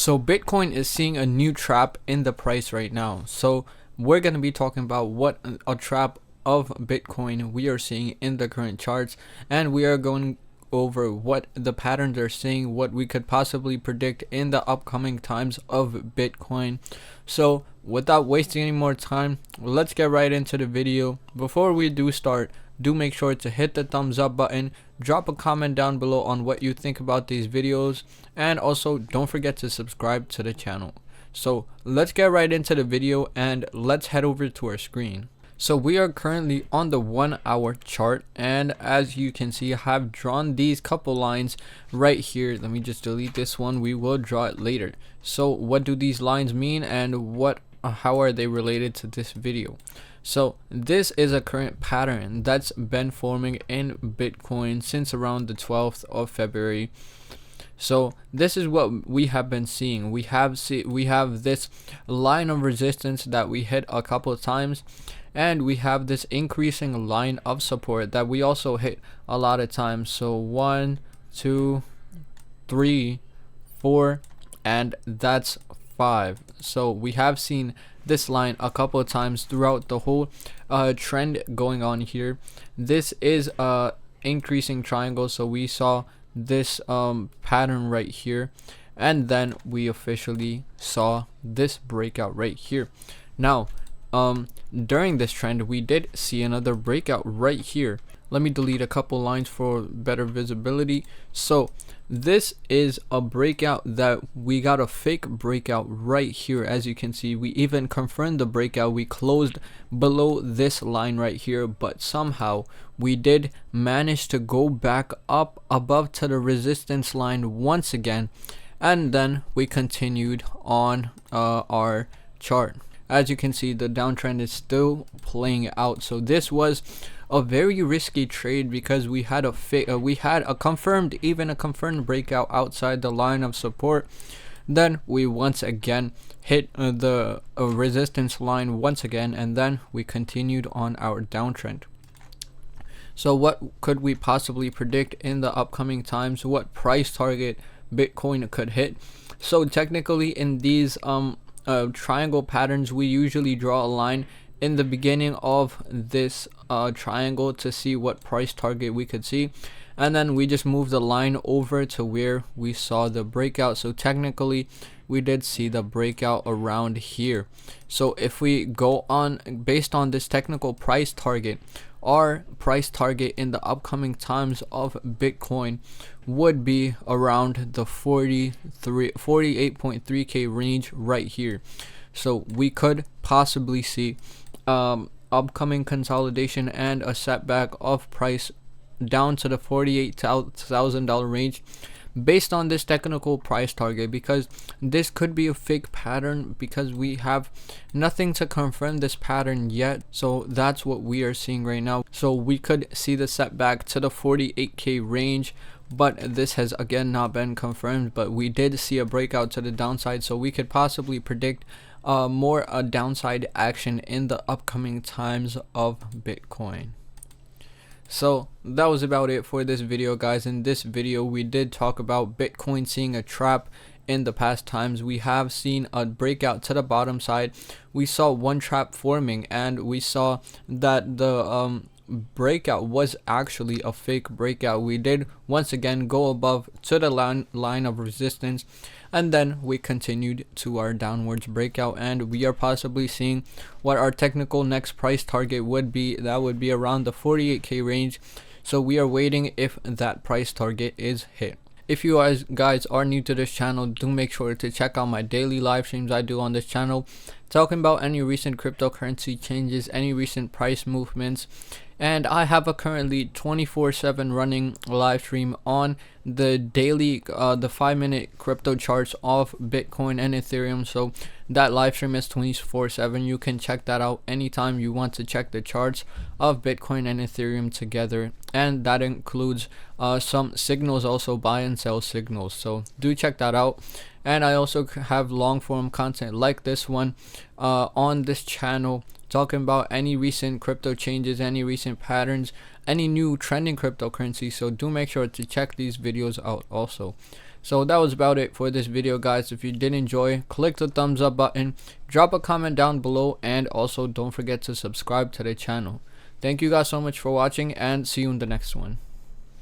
So Bitcoin is seeing a new trap in the price right now. So we're going to be talking about what a trap of Bitcoin we are seeing in the current charts, and we are going over what the patterns are saying, what we could possibly predict in the upcoming times of Bitcoin. So without wasting any more time, let's get right into the video. Before we do start, do make sure to hit the thumbs up button, drop a comment down below on what you think about these videos, and also don't forget to subscribe to the channel. So let's get right into the video and let's head over to our screen. So we are currently on the 1 hour chart, and as you can see, I have drawn these couple lines right here. Let me just delete this one, we will draw it later. So what do these lines mean, and how are they related to this video? So this is a current pattern that's been forming in Bitcoin since around the 12th of February. So this is what we have been seeing. We have this line of resistance that we hit a couple of times, and we have this increasing line of support that we also hit a lot of times. So 1, 2, 3, 4, and that's 5. So we have seen this line a couple of times throughout the whole trend going on here. This is a increasing triangle, so we saw this pattern right here, and then we officially saw this breakout right here. Now during this trend we did see another breakout right here. Let me delete a couple lines for better visibility. So this is a breakout that we got, a fake breakout right here. As you can see, we even confirmed the breakout. We closed below this line right here, but somehow we did manage to go back up above to the resistance line once again, and then we continued on our chart. As you can see, the downtrend is still playing out. So this was a very risky trade because we had a confirmed breakout outside the line of support. Then we once again hit the resistance line once again, and then we continued on our downtrend. So what could we possibly predict in the upcoming times? What price target Bitcoin could hit? So technically in these triangle patterns, we usually draw a line in the beginning of this triangle to see what price target we could see, and then we just move the line over to where we saw the breakout. So technically we did see the breakout around here. So if we go on based on this technical price target, our price target in the upcoming times of Bitcoin would be around the 48.3k range right here. So we could possibly see upcoming consolidation and a setback of price down to the $48,000 range based on this technical price target, because this could be a fake pattern because we have nothing to confirm this pattern yet. So that's what we are seeing right now. So we could see the setback to the 48k range, but this has again not been confirmed, but we did see a breakout to the downside, so we could possibly predict more downside action in the upcoming times of Bitcoin. So that was about it for this video, guys. In this video we did talk about Bitcoin seeing a trap in the past times. We have seen a breakout to the bottom side. We saw one trap forming, and we saw that the breakout was actually a fake breakout. We did once again go above to the line of resistance, and then we continued to our downwards breakout, and we are possibly seeing what our technical next price target would be. That would be around the 48k range. So we are waiting if that price target is hit. If you guys are new to this channel, do make sure to check out my daily live streams I do on this channel, talking about any recent cryptocurrency changes, any recent price movements. And I have a currently 24/7 running live stream on the daily the 5-minute crypto charts of Bitcoin and Ethereum. So that live stream is 24/7. You can check that out anytime you want to check the charts of Bitcoin and Ethereum together, and that includes some signals, also buy and sell signals. So do check that out. And I also have long form content like this one on this channel, talking about any recent crypto changes, any recent patterns, any new trending cryptocurrency. So do make sure to check these videos out also. So that was about it for this video, guys. If you did enjoy, click the thumbs up button, drop a comment down below, and also don't forget to subscribe to the channel. Thank you guys so much for watching, and see you in the next one.